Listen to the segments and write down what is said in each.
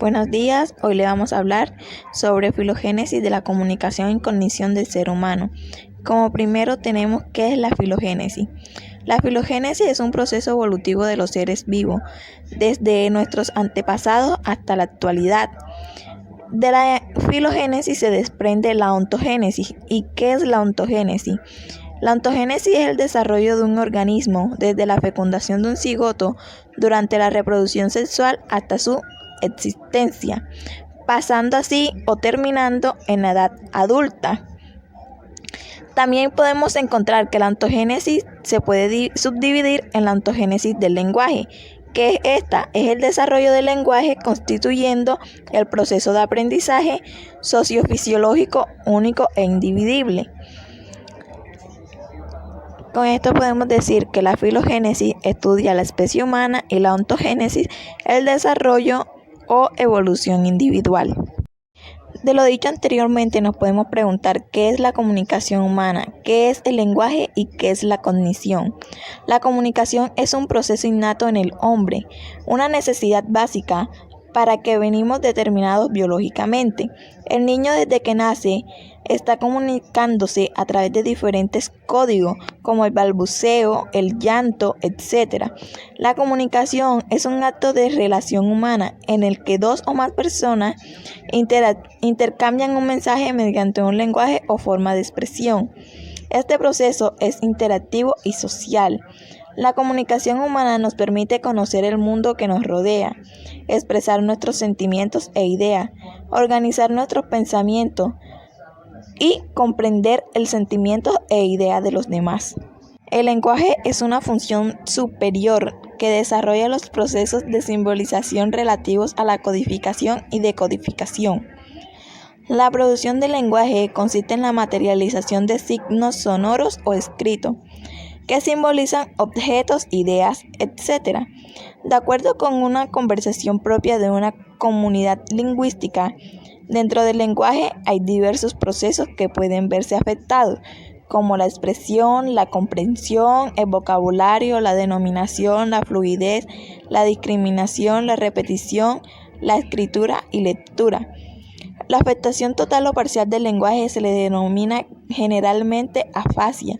Buenos días, hoy le vamos a hablar sobre filogénesis de la comunicación y cognición del ser humano. Como primero tenemos qué es la filogénesis. La filogénesis es un proceso evolutivo de los seres vivos, desde nuestros antepasados hasta la actualidad. De la filogénesis se desprende la ontogénesis. ¿Y qué es la ontogénesis? La ontogénesis es el desarrollo de un organismo desde la fecundación de un cigoto durante la reproducción sexual hasta su existencia, pasando así o terminando en la edad adulta. También podemos encontrar que la ontogénesis se puede subdividir en la ontogénesis del lenguaje, que esta es el desarrollo del lenguaje constituyendo el proceso de aprendizaje sociofisiológico único e indivisible. Con esto podemos decir que la filogénesis estudia la especie humana y la ontogénesis el desarrollo o evolución individual. De lo dicho anteriormente nos podemos preguntar qué es la comunicación humana, qué es el lenguaje y qué es la cognición. La comunicación es un proceso innato en el hombre, una necesidad básica para que venimos determinados biológicamente. El niño desde que nace está comunicándose a través de diferentes códigos como el balbuceo, el llanto, etc. La comunicación es un acto de relación humana en el que dos o más personas intercambian un mensaje mediante un lenguaje o forma de expresión. Este proceso es interactivo y social. La comunicación humana nos permite conocer el mundo que nos rodea, expresar nuestros sentimientos e ideas, organizar nuestros pensamientos y comprender el sentimiento e ideas de los demás. El lenguaje es una función superior que desarrolla los procesos de simbolización relativos a la codificación y decodificación. La producción del lenguaje consiste en la materialización de signos sonoros o escritos, que simbolizan objetos, ideas, etc. De acuerdo con una conversación propia de una comunidad lingüística, dentro del lenguaje hay diversos procesos que pueden verse afectados, como la expresión, la comprensión, el vocabulario, la denominación, la fluidez, la discriminación, la repetición, la escritura y lectura. La afectación total o parcial del lenguaje se le denomina generalmente afasia,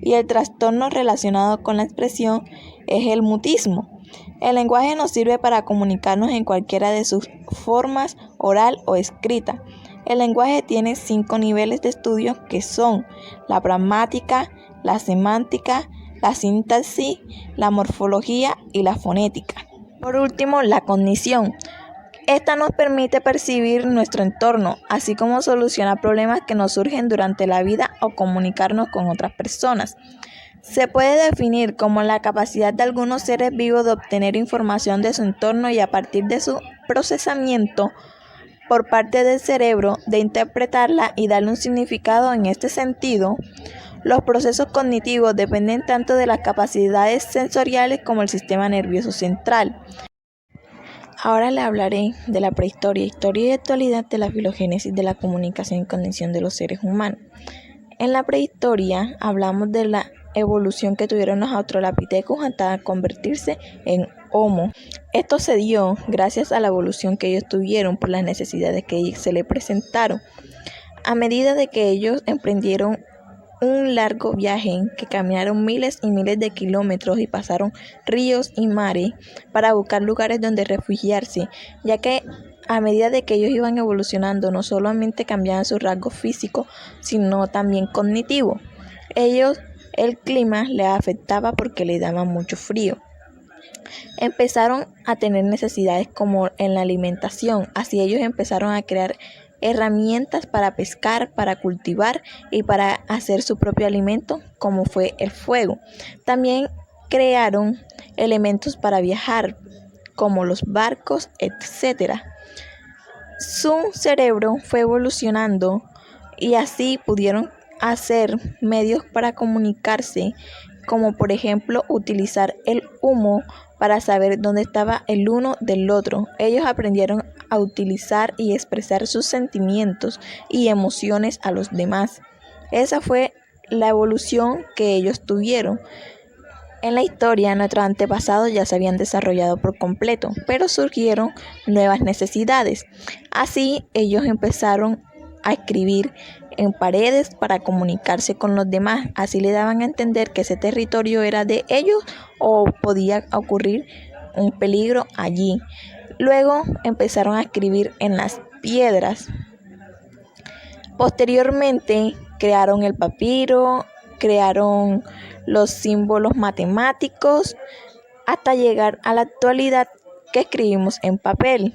y el trastorno relacionado con la expresión es el mutismo. El lenguaje nos sirve para comunicarnos en cualquiera de sus formas, oral o escrita. El lenguaje tiene 5 niveles de estudio que son la pragmática, la semántica, la sintaxis, la morfología y la fonética. Por último, la cognición. Esta nos permite percibir nuestro entorno, así como solucionar problemas que nos surgen durante la vida o comunicarnos con otras personas. Se puede definir como la capacidad de algunos seres vivos de obtener información de su entorno y a partir de su procesamiento por parte del cerebro, de interpretarla y darle un significado. En este sentido, los procesos cognitivos dependen tanto de las capacidades sensoriales como el sistema nervioso central. Ahora le hablaré de la prehistoria, historia y actualidad de la filogénesis de la comunicación y cognición de los seres humanos. En la prehistoria hablamos de la evolución que tuvieron los australopithecus hasta convertirse en Homo. Esto se dio gracias a la evolución que ellos tuvieron por las necesidades que se les presentaron. A medida de que ellos emprendieron un largo viaje, que caminaron miles y miles de kilómetros y pasaron ríos y mares para buscar lugares donde refugiarse, ya que a medida de que ellos iban evolucionando no solamente cambiaban sus rasgos físicos, sino también cognitivos. El clima les afectaba porque les daba mucho frío. Empezaron a tener necesidades como en la alimentación, así ellos empezaron a crear herramientas para pescar, para cultivar y para hacer su propio alimento, como fue el fuego. También crearon elementos para viajar, como los barcos, etc. Su cerebro fue evolucionando y así pudieron hacer medios para comunicarse, como por ejemplo utilizar el humo para saber dónde estaba el uno del otro. Ellos aprendieron a utilizar y expresar sus sentimientos y emociones a los demás. Esa fue la evolución que ellos tuvieron. En la historia, nuestros antepasados ya se habían desarrollado por completo, pero surgieron nuevas necesidades. Así, ellos empezaron a escribir en paredes para comunicarse con los demás. Así le daban a entender que ese territorio era de ellos o podía ocurrir un peligro allí. Luego empezaron a escribir en las piedras. Posteriormente crearon el papiro, crearon los símbolos matemáticos, hasta llegar a la actualidad que escribimos en papel.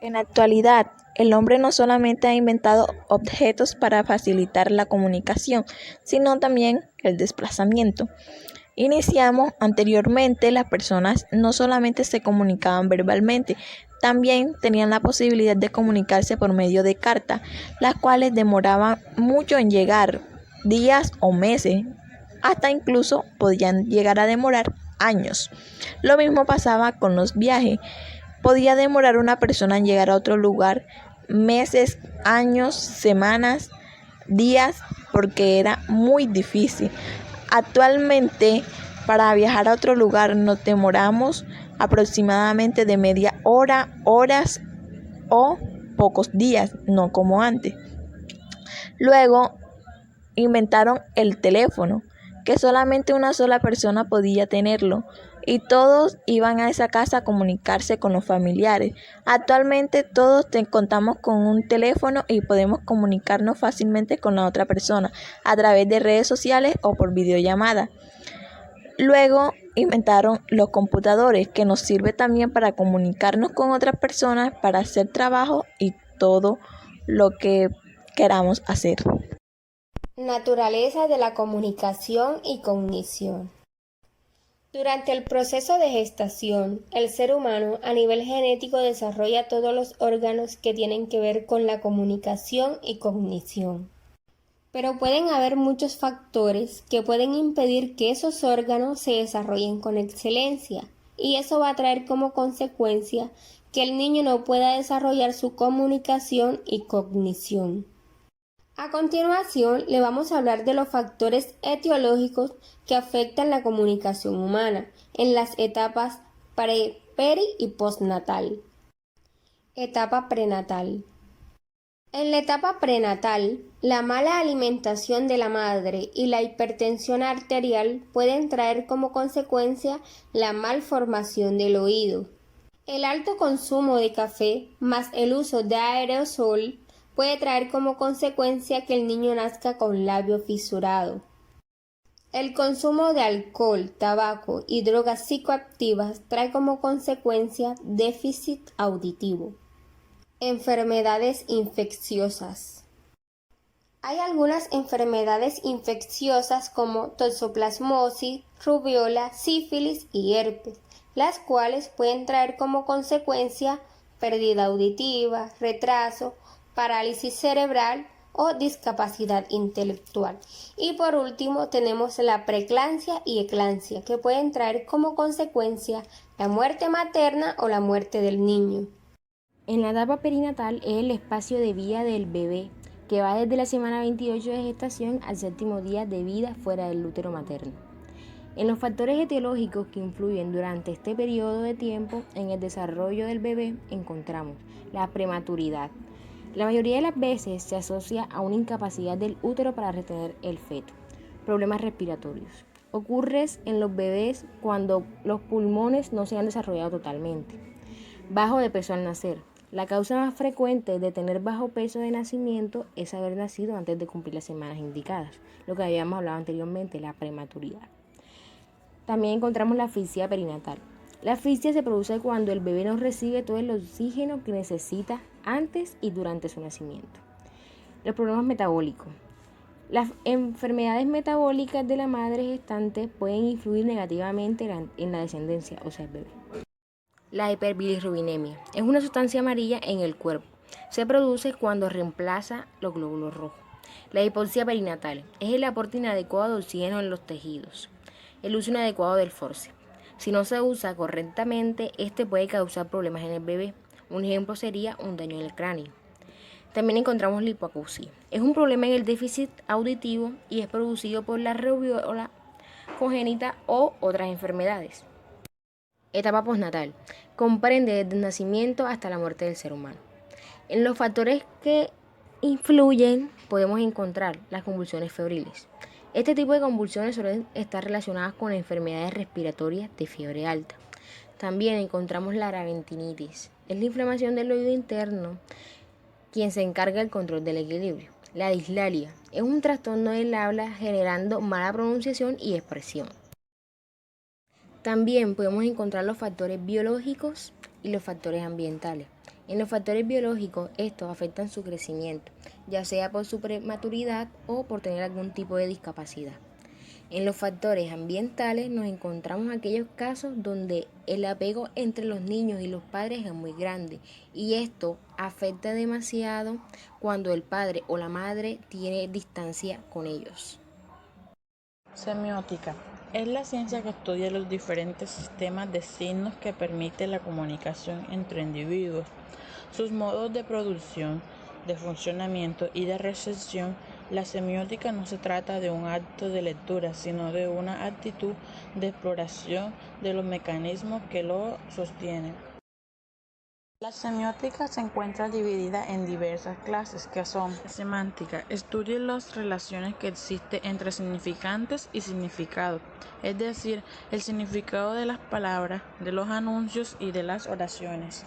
En la actualidad, el hombre no solamente ha inventado objetos para facilitar la comunicación, sino también el desplazamiento. Iniciamos anteriormente, las personas no solamente se comunicaban verbalmente, también tenían la posibilidad de comunicarse por medio de cartas, las cuales demoraban mucho en llegar, días o meses, hasta incluso podían llegar a demorar años. Lo mismo pasaba con los viajes. Podía demorar una persona en llegar a otro lugar meses, años, semanas, días, porque era muy difícil. Actualmente, para viajar a otro lugar nos demoramos aproximadamente de media hora, horas o pocos días, no como antes. Luego inventaron el teléfono, que solamente una sola persona podía tenerlo y todos iban a esa casa a comunicarse con los familiares. Actualmente todos contamos con un teléfono y podemos comunicarnos fácilmente con la otra persona a través de redes sociales o por videollamada. Luego inventaron los computadores, que nos sirve también para comunicarnos con otras personas, para hacer trabajo y todo lo que queramos hacer. Naturaleza de la comunicación y cognición. Durante el proceso de gestación, el ser humano a nivel genético desarrolla todos los órganos que tienen que ver con la comunicación y cognición. Pero pueden haber muchos factores que pueden impedir que esos órganos se desarrollen con excelencia, y eso va a traer como consecuencia que el niño no pueda desarrollar su comunicación y cognición. A continuación, le vamos a hablar de los factores etiológicos que afectan la comunicación humana en las etapas peri y postnatal. Etapa prenatal. En la etapa prenatal, la mala alimentación de la madre y la hipertensión arterial pueden traer como consecuencia la malformación del oído. El alto consumo de café más el uso de aerosol puede traer como consecuencia que el niño nazca con labio fisurado. El consumo de alcohol, tabaco y drogas psicoactivas trae como consecuencia déficit auditivo. Enfermedades infecciosas. Hay algunas enfermedades infecciosas como toxoplasmosis, rubiola, sífilis y herpes, las cuales pueden traer como consecuencia pérdida auditiva, retraso, parálisis cerebral o discapacidad intelectual. Y por último tenemos la preeclampsia y eclampsia, que pueden traer como consecuencia la muerte materna o la muerte del niño. En la etapa perinatal es el espacio de vida del bebé, que va desde la semana 28 de gestación al séptimo día de vida fuera del útero materno. En los factores etiológicos que influyen durante este periodo de tiempo en el desarrollo del bebé encontramos la prematuridad. La mayoría de las veces se asocia a una incapacidad del útero para retener el feto. Problemas respiratorios. Ocurre en los bebés cuando los pulmones no se han desarrollado totalmente. Bajo de peso al nacer. La causa más frecuente de tener bajo peso de nacimiento es haber nacido antes de cumplir las semanas indicadas, lo que habíamos hablado anteriormente, la prematuridad. También encontramos la asfixia perinatal. La asfixia se produce cuando el bebé no recibe todo el oxígeno que necesita antes y durante su nacimiento. Los problemas metabólicos. Las enfermedades metabólicas de la madre gestante pueden influir negativamente en la descendencia, o sea, el bebé. La hiperbilirrubinemia es una sustancia amarilla en el cuerpo. Se produce cuando reemplaza los glóbulos rojos. La hipoxia perinatal es el aporte inadecuado de oxígeno en los tejidos. El uso inadecuado del forceps. Si no se usa correctamente, este puede causar problemas en el bebé. Un ejemplo sería un daño en el cráneo. También encontramos la hipoacusia. Es un problema en el déficit auditivo y es producido por la rubiola congénita o otras enfermedades. Etapa postnatal. Comprende desde el nacimiento hasta la muerte del ser humano. En los factores que influyen podemos encontrar las convulsiones febriles. Este tipo de convulsiones suelen estar relacionadas con enfermedades respiratorias de fiebre alta. También encontramos la labirintinitis. Es la inflamación del oído interno quien se encarga del control del equilibrio. La dislalia es un trastorno del habla generando mala pronunciación y expresión. También podemos encontrar los factores biológicos y los factores ambientales. En los factores biológicos, estos afectan su crecimiento, ya sea por su prematuridad o por tener algún tipo de discapacidad. En los factores ambientales nos encontramos aquellos casos donde el apego entre los niños y los padres es muy grande y esto afecta demasiado cuando el padre o la madre tiene distancia con ellos. Semiótica es la ciencia que estudia los diferentes sistemas de signos que permiten la comunicación entre individuos, sus modos de producción, de funcionamiento y de recepción. La semiótica no se trata de un acto de lectura, sino de una actitud de exploración de los mecanismos que lo sostienen. La semiótica se encuentra dividida en diversas clases que son la semántica, estudia las relaciones que existen entre significantes y significado, es decir, el significado de las palabras, de los anuncios y de las oraciones.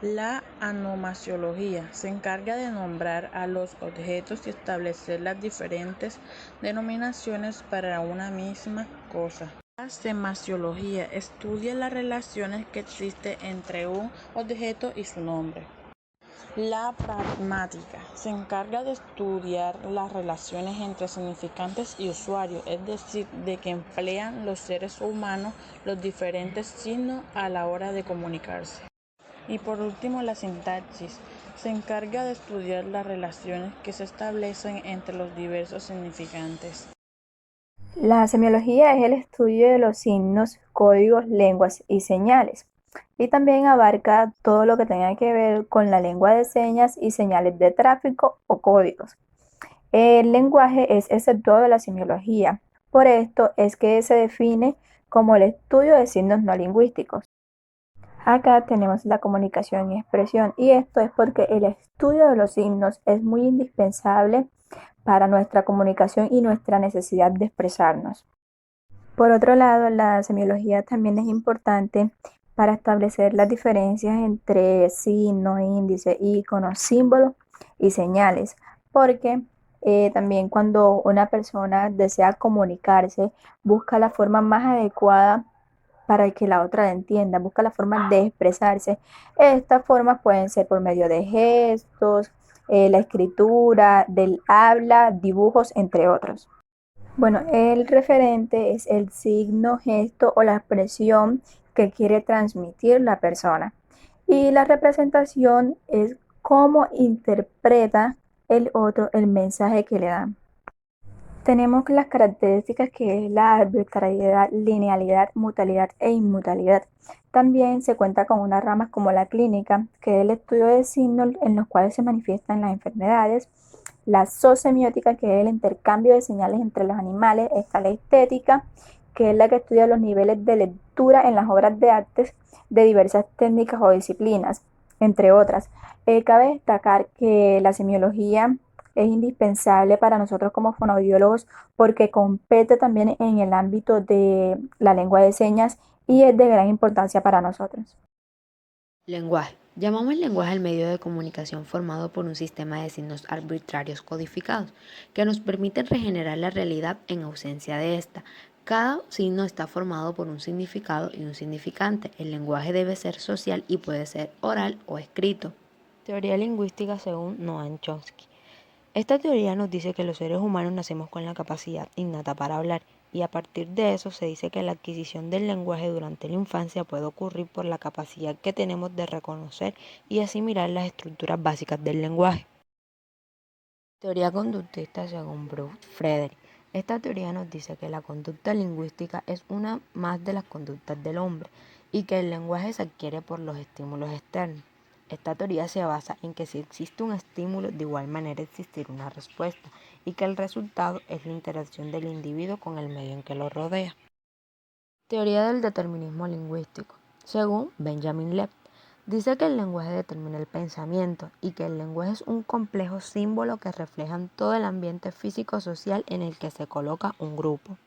La onomasiología se encarga de nombrar a los objetos y establecer las diferentes denominaciones para una misma cosa. La semasiología estudia las relaciones que existen entre un objeto y su nombre. La pragmática se encarga de estudiar las relaciones entre significantes y usuarios, es decir, de que emplean los seres humanos los diferentes signos a la hora de comunicarse. Y por último, la sintaxis se encarga de estudiar las relaciones que se establecen entre los diversos significantes. La semiología es el estudio de los signos, códigos, lenguas y señales. Y también abarca todo lo que tenga que ver con la lengua de señas y señales de tráfico o códigos. El lenguaje es exceptuado de la semiología. Por esto es que se define como el estudio de signos no lingüísticos. Acá tenemos la comunicación y expresión, y esto es porque el estudio de los signos es muy indispensable para nuestra comunicación y nuestra necesidad de expresarnos. Por otro lado, la semiología también es importante para establecer las diferencias entre signo, índice, icono, símbolo y señales, porque también cuando una persona desea comunicarse, busca la forma más adecuada para que la otra la entienda, busca la forma de expresarse. Estas formas pueden ser por medio de gestos, la escritura, del habla, dibujos, entre otros. Bueno, el referente es el signo, gesto o la expresión que quiere transmitir la persona. Y la representación es cómo interpreta el otro el mensaje que le dan. Tenemos las características que es la arbitrariedad, linealidad, mutualidad e inmutualidad. También se cuenta con unas ramas como la clínica, que es el estudio de signos en los cuales se manifiestan las enfermedades. La zoosemiótica, que es el intercambio de señales entre los animales. Está la estética, que es la que estudia los niveles de lectura en las obras de artes de diversas técnicas o disciplinas, entre otras. Cabe destacar que la semiología es indispensable para nosotros como fonoaudiólogos porque compete también en el ámbito de la lengua de señas y es de gran importancia para nosotros. Lenguaje. Llamamos lenguaje al medio de comunicación formado por un sistema de signos arbitrarios codificados que nos permiten regenerar la realidad en ausencia de esta. Cada signo está formado por un significado y un significante. El lenguaje debe ser social y puede ser oral o escrito. Teoría lingüística según Noam Chomsky. Esta teoría nos dice que los seres humanos nacemos con la capacidad innata para hablar y a partir de eso se dice que la adquisición del lenguaje durante la infancia puede ocurrir por la capacidad que tenemos de reconocer y asimilar las estructuras básicas del lenguaje. Teoría conductista según Bruce Frederick. Esta teoría nos dice que la conducta lingüística es una más de las conductas del hombre y que el lenguaje se adquiere por los estímulos externos. Esta teoría se basa en que si existe un estímulo, de igual manera existirá una respuesta, y que el resultado es la interacción del individuo con el medio en que lo rodea. Teoría del determinismo lingüístico. Según Benjamin Lepp, dice que el lenguaje determina el pensamiento y que el lenguaje es un complejo símbolo que refleja todo el ambiente físico-social en el que se coloca un grupo.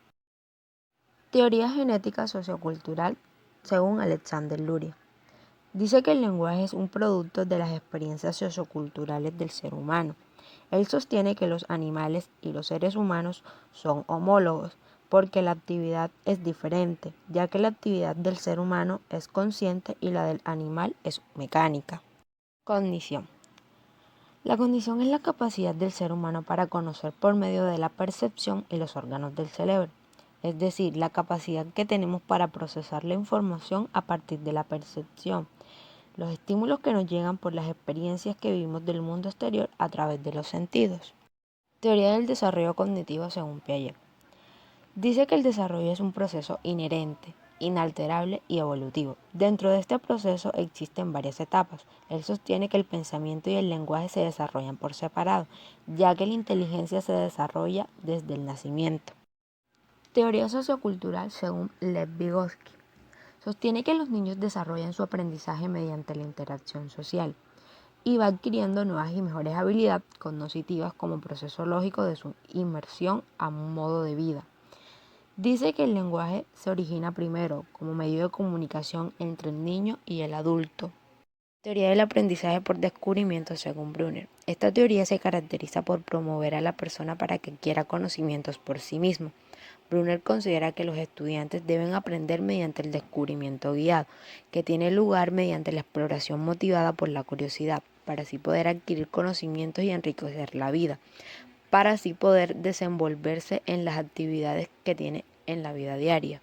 Teoría genética sociocultural. Según Alexander Luria, dice que el lenguaje es un producto de las experiencias socioculturales del ser humano. Él sostiene que los animales y los seres humanos son homólogos, porque la actividad es diferente, ya que la actividad del ser humano es consciente y la del animal es mecánica. Cognición. La cognición es la capacidad del ser humano para conocer por medio de la percepción y los órganos del cerebro, es decir, la capacidad que tenemos para procesar la información a partir de la percepción, los estímulos que nos llegan por las experiencias que vivimos del mundo exterior a través de los sentidos. Teoría del desarrollo cognitivo según Piaget. Dice que el desarrollo es un proceso inherente, inalterable y evolutivo. Dentro de este proceso existen varias etapas. Él sostiene que el pensamiento y el lenguaje se desarrollan por separado, ya que la inteligencia se desarrolla desde el nacimiento. Teoría sociocultural según Lev Vygotsky. Sostiene que los niños desarrollan su aprendizaje mediante la interacción social y va adquiriendo nuevas y mejores habilidades cognitivas como proceso lógico de su inmersión a un modo de vida. Dice que el lenguaje se origina primero como medio de comunicación entre el niño y el adulto. Teoría del aprendizaje por descubrimiento según Brunner. Esta teoría se caracteriza por promover a la persona para que adquiera conocimientos por sí mismo. Brunner considera que los estudiantes deben aprender mediante el descubrimiento guiado, que tiene lugar mediante la exploración motivada por la curiosidad, para así poder adquirir conocimientos y enriquecer la vida, para así poder desenvolverse en las actividades que tiene en la vida diaria.